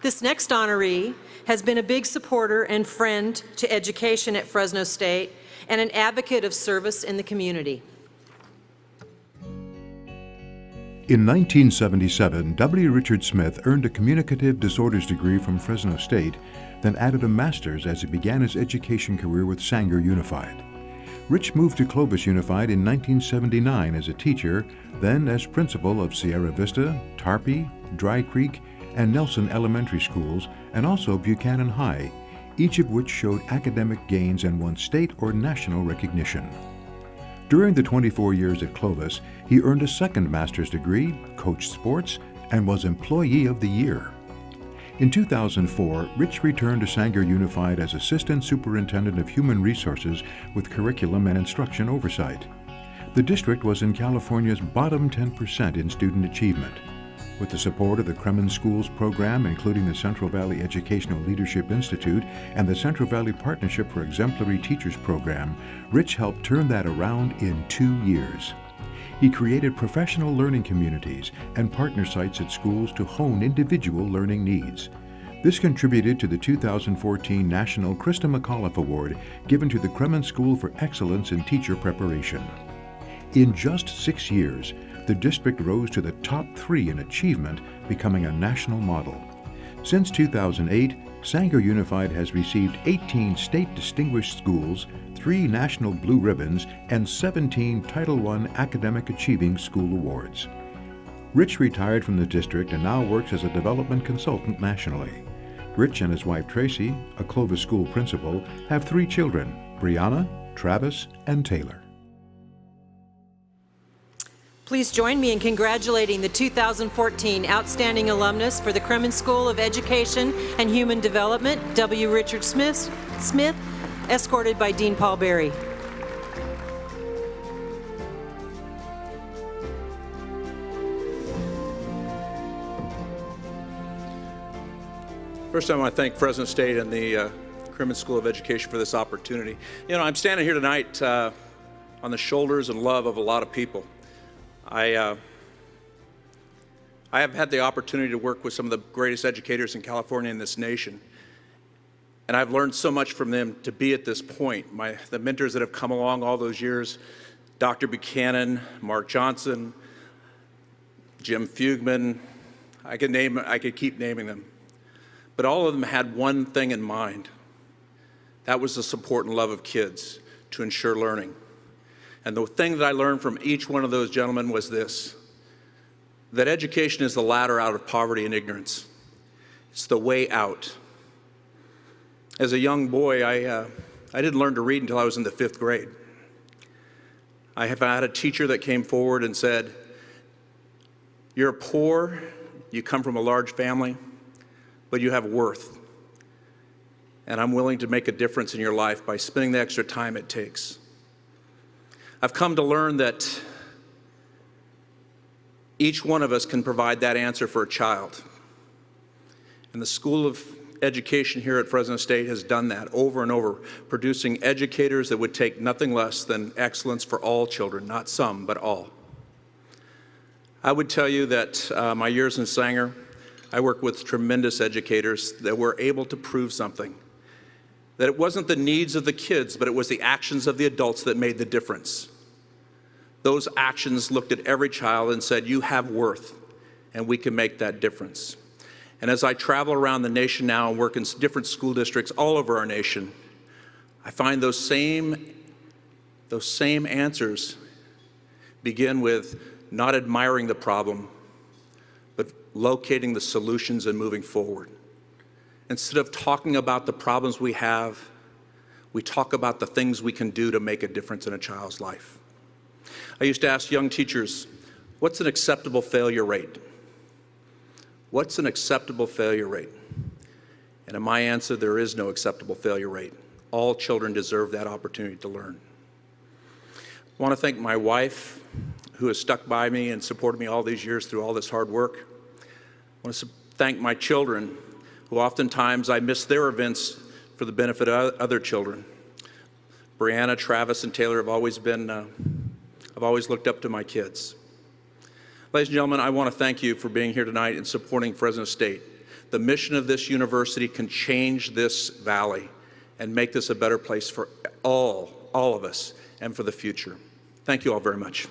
This next honoree has been a big supporter and friend to education at Fresno State and an advocate of service in the community. In 1977, W. Richard Smith earned a communicative disorders degree from Fresno State, then added a master's as he began his education career with Sanger Unified. Rich moved to Clovis Unified in 1979 as a teacher, then as principal of Sierra Vista, Tarpey, Dry Creek, and Nelson Elementary Schools, and also Buchanan High, each of which showed academic gains and won state or national recognition. During the 24 years at Clovis, he earned a second master's degree, coached sports, and was Employee of the Year. In 2004, Rich returned to Sanger Unified as Assistant Superintendent of Human Resources with curriculum and instruction oversight. The district was in California's bottom 10% in student achievement. With the support of the Kremen Schools program, including the Central Valley Educational Leadership Institute and the Central Valley Partnership for Exemplary Teachers program, Rich helped turn that around in 2 years. He created professional learning communities and partner sites at schools to hone individual learning needs. This contributed to the 2014 National Krista McAuliffe Award given to the Kremen School for Excellence in Teacher Preparation. In just 6 years, the district rose to the top 3 in achievement, becoming a national model. Since 2008, Sanger Unified has received 18 state distinguished schools, 3 national blue ribbons, and 17 Title I Academic Achieving School Awards. Rich retired from the district and now works as a development consultant nationally. Rich and his wife Tracy, a Clovis school principal, have 3 children, Brianna, Travis, and Taylor. Please join me in congratulating the 2014 Outstanding Alumnus for the Kremen School of Education and Human Development, W. Richard Smith, escorted by Dean Paul Berry. First, I want to thank Fresno State and the Kremen School of Education for this opportunity. You know, I'm standing here tonight on the shoulders and love of a lot of people. I have had the opportunity to work with some of the greatest educators in California and this nation, and I've learned so much from them to be at this point. The mentors that have come along all those years, Dr. Buchanan, Mark Johnson, Jim Fugman, I could keep naming them. But all of them had one thing in mind. That was the support and love of kids to ensure learning. And the thing that I learned from each one of those gentlemen was this, that education is the ladder out of poverty and ignorance. It's the way out. As a young boy, I didn't learn to read until I was in the 5th grade. I had a teacher that came forward and said, "You're poor, you come from a large family, but you have worth. And I'm willing to make a difference in your life by spending the extra time it takes." I've come to learn that each one of us can provide that answer for a child. And the School of Education here at Fresno State has done that over and over, producing educators that would take nothing less than excellence for all children, not some, but all. I would tell you that my years in Sanger, I worked with tremendous educators that were able to prove something. That it wasn't the needs of the kids, but it was the actions of the adults that made the difference. Those actions looked at every child and said, "You have worth, and we can make that difference." And as I travel around the nation now and work in different school districts all over our nation, I find those same answers begin with not admiring the problem, but locating the solutions and moving forward. Instead of talking about the problems we have, we talk about the things we can do to make a difference in a child's life. I used to ask young teachers, what's an acceptable failure rate? What's an acceptable failure rate? And in my answer, there is no acceptable failure rate. All children deserve that opportunity to learn. I want to thank my wife, who has stuck by me and supported me all these years through all this hard work. I want to thank my children, who oftentimes I miss their events for the benefit of other children. Brianna, Travis, and Taylor have always been, I've always looked up to my kids. Ladies and gentlemen, I want to thank you for being here tonight and supporting Fresno State. the mission of this university can change this valley and make this a better place for all of us and for the future. Thank you all very much.